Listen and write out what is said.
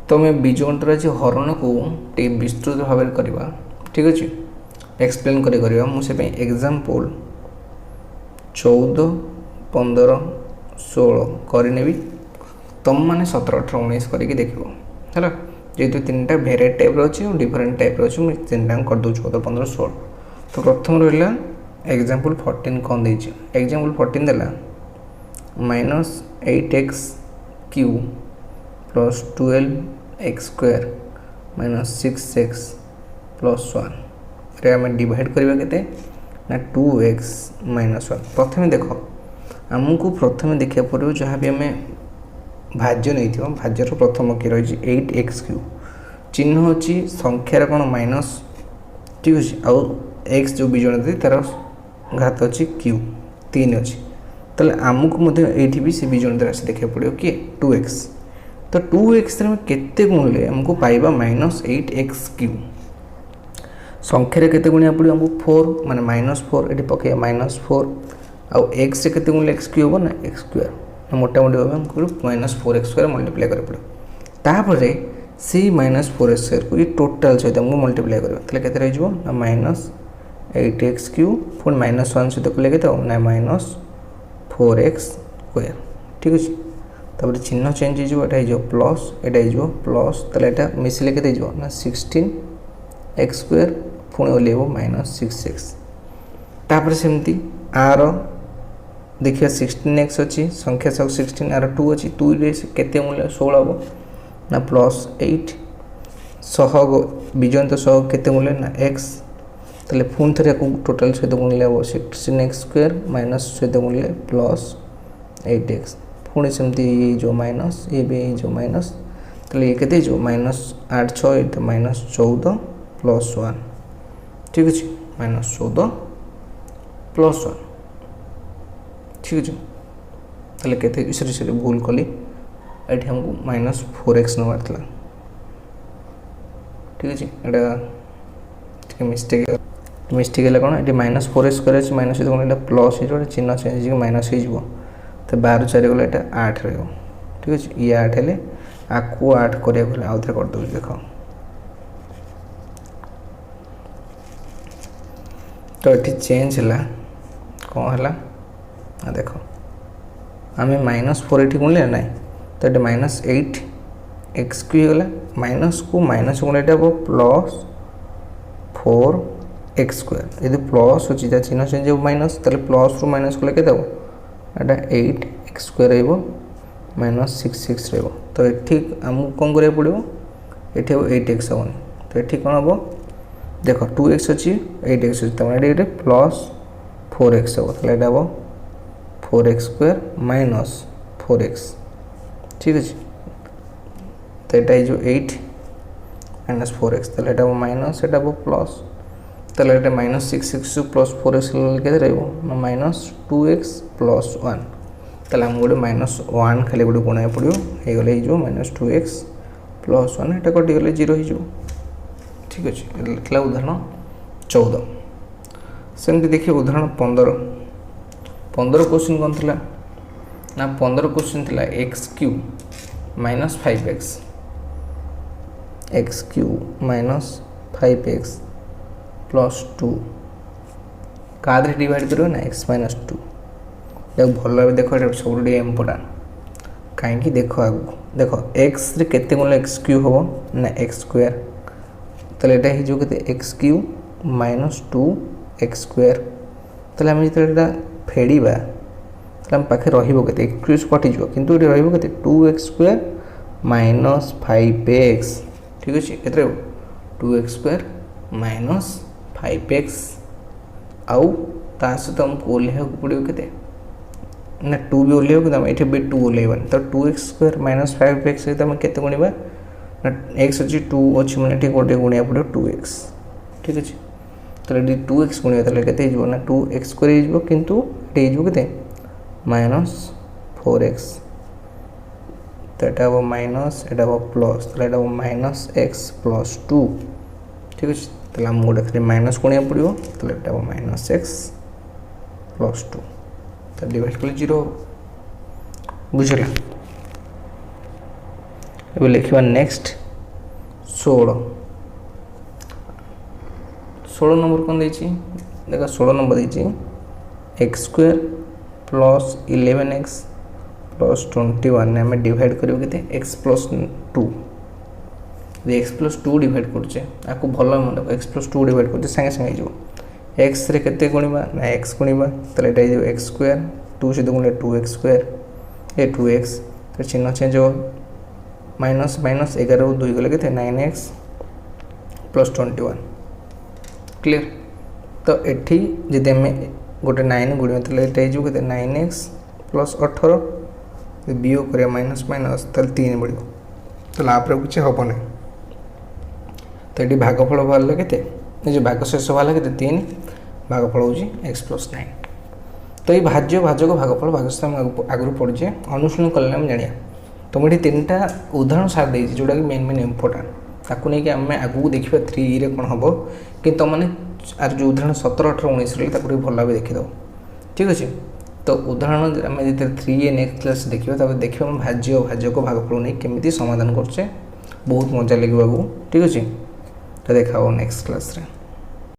तो आम बीजगणितर आज हरण को विस्तृत भाव में करवा ठीक अच्छे एक्सप्लेन कर मुझे एग्जाम्पल 14 15 16 करनेबी तुम मैंने 17 18 19 करके देख है जेहतु तीन टा भेराइट टाइप अच्छे और डिफरेंट टाइप अच्छे मुझे तीन टाइम करदे 14 15 16 तो प्रथम रहा एग्जाम्पल 14 कौन दे एग्जाम्पल 14 देला -8x Q plus 12x square -6x plus 1 रे आम डिवाइड करवा के ना 2x -1 प्रथम देख आमको प्रथम देखा पड़ो जहाँ भी आम भाज्य नहीं थो भाज्यर प्रथम कि रही 8x क्यू चिन्ह अच्छी संख्यार कौन माइनस ठीक अच्छे आउ एक्स जो बीजण थी तार घात अच्छी क्यू 3 अच्छी तो आमको ये भी से बीजण राशि देखा पड़ो किए 2x तो 2x केते गुणले आमको पाइबा -8x क्यू संख्यार केते गुणिया पड़ो आमको 4 माने -4 ये पकड़ -4 आउ एक्स से केते गुणले एक्स क्यू हम ना एक्स स्क्वायर मोटामोटी भाव हमको -4x स्क्वायर मल्टीप्लाई कर पड़ो तापर से -4x स्क्वायर को ये टोटाल सहित हमको मल्टीप्लाई कर केते रहिजो ना -8x क्यू पुणी -1 सहित को लेके ना -4x स्क्वायर ठीक अच्छे तापर चिन्ह चेंज हो प्लस ये प्लस ताले एटा मिसले केते ना 16x स्क्वायर पुणी ओल्लेबो -6x तापर सेमती आर देखिए 16x अच्छी संख्या सब 16 आर 2 अच्छी 2 केते मूल्य 16 हम ना +8 सह बीजन तो सह केते मूल्य ना x ताले पुणी थे टोटाल सहित गुणिले हम 16x स्क्वायर माइनस सहित गुणिले +8x पुणी सेमती जो माइनस ये भी जो माइनस ताले ये केते जो -8 6 -14 +1 ठीक अच्छे -14 +1 ठीक अच्छे ताले केते सरी भूल कली ये हमको -4x नवार था ठीक अच्छे यहाँ मिस्टेक है कौन ये -4x स्क्वायर अच्छे माइनस कौन प्लस हो चिन्ह चेंज माइनस हो तो 12 4 गले ये 8 रहा ठीक अच्छे ये 8 है आपको 8 कराया आउ थे करदे देख तो ये चेंज है कौन है देख आम -4 ये गुणले ना तो ये -8x क्यू होगा माइनस को माइनस गुण ये +4x स्क्वायर यदि प्लस अच्छी चिन्ह चेंज हो माइनस तो प्लस रु माइनस कले के 8x स्क्वायर -6x रहा तो ये आमको कौन करा पड़ो ये 8x हेनी तो ये कौन हम देख 2x अच्छी 8x अच्छी ये +4x हम तो ये हम 4x स्क्वायर -4x ठीक अच्छे तो ये जो 8 -4x तो ये माइनस ये प्लस तो ये -6x +4x के -2x +1 तो आम गोटे -1 खाली गोटे गुणा पड़ो हो गले जो -2x +1 ये कटिगले 0 हो ठीक अच्छे लिखला उदाहरण 14 सेमती देखिए उदाहरण 15 क्वेश्चन कौन थी ना 15 क्वेश्चन थी x Q -5x x Q -5x +2 क्या डिवाइड कर ना x -2 जब भल भाव देख सब इम्पोर्टाट कहीं देख आगु देख एक्स केते गुण एक्स क्यू हम ना एक्स स्क्वायर तो यहाँ हो एक्स क्यू -2x स्क्वायर तो आम जो फेड़ा तो आम पाखे रही एक्स कटिज कि रही 2x स्क्वायर -5x ठीक अच्छे के 2x स्क्वायर -5x आउ ता सहित आमको ओल्हा पड़ो के ना 2 भी ओल्हा ये भी 2 ओल्हैबानी तो 2x स्क्वायर -5x सहित आम के गुणा ना x अच्छी 2 अच्छी मैंने गोटे गुणा पड़ो 2x ठीक अच्छे तो ये 2x गुणा के ना 2x स्क्वायर किंतु ये के -4x तो यहाँ हम माइनस यहाँ हम प्लस तो यहाँ हम -x +2 ठीक अच्छे तो आम गोटे खाली माइनस गुणा पड़ो तो यहाँ हम -x +2 तो डिवाइड कले 0 बुझला ଏବେ ଲେଖିବା ନେକ୍ସଟ 16 नंबर कौन देछि देखा 16 नंबर देछि x square plus 11x plus 21 ने हमें डिवाइड करियो केते x plus 2 x plus 2 divide करछे आको भलो मन x प्लस 2 डिवाइड करछे संगे संगे जो x रे केते गुणिबा ना x गुणिबा तले एटा जो x स्क्वायर 2 से गुणे 2x स्क्वायर ए 2x तो चिन्ह चेंज हो माइनस माइनस 11 2 गले केते 9x प्लस 21 क्लियर तो एठी जदि हमें गोटे 9 गुणिया तले एटा जो केते 9x प्लस 18 बीओ करिया माइनस माइनस तले 3 बढ़ियो तो लाभ रे कुछ होबो नै तो ये भागफल बाहर केते जो भागशेष बाहर केते 3 भागफल होची x प्लस 9 तो ये भाज्य भाजक भागफल भागशेष हम आगु पढ़े अनुशीलन कले हम जानिया तो मुझे 3टा उदाहरण सार देछि जोटा कि मेन मेन इंपोर्टेंट ताकू नहीं कि आम आगू देखा 3 रे कौन हम कि तुम मैंने आर जो उदाहरण 17 18 19 रही भल भाव देखीद ठीक अच्छे तो उदाहरण आम जो 3 नेक्स्ट क्लास देखा देखिए हम भाज्य भाजक भागफल नहीं केमी समाधान करचे बहुत मजा लगे ठीक अच्छे तो देखा नेक्स्ट क्लास रे।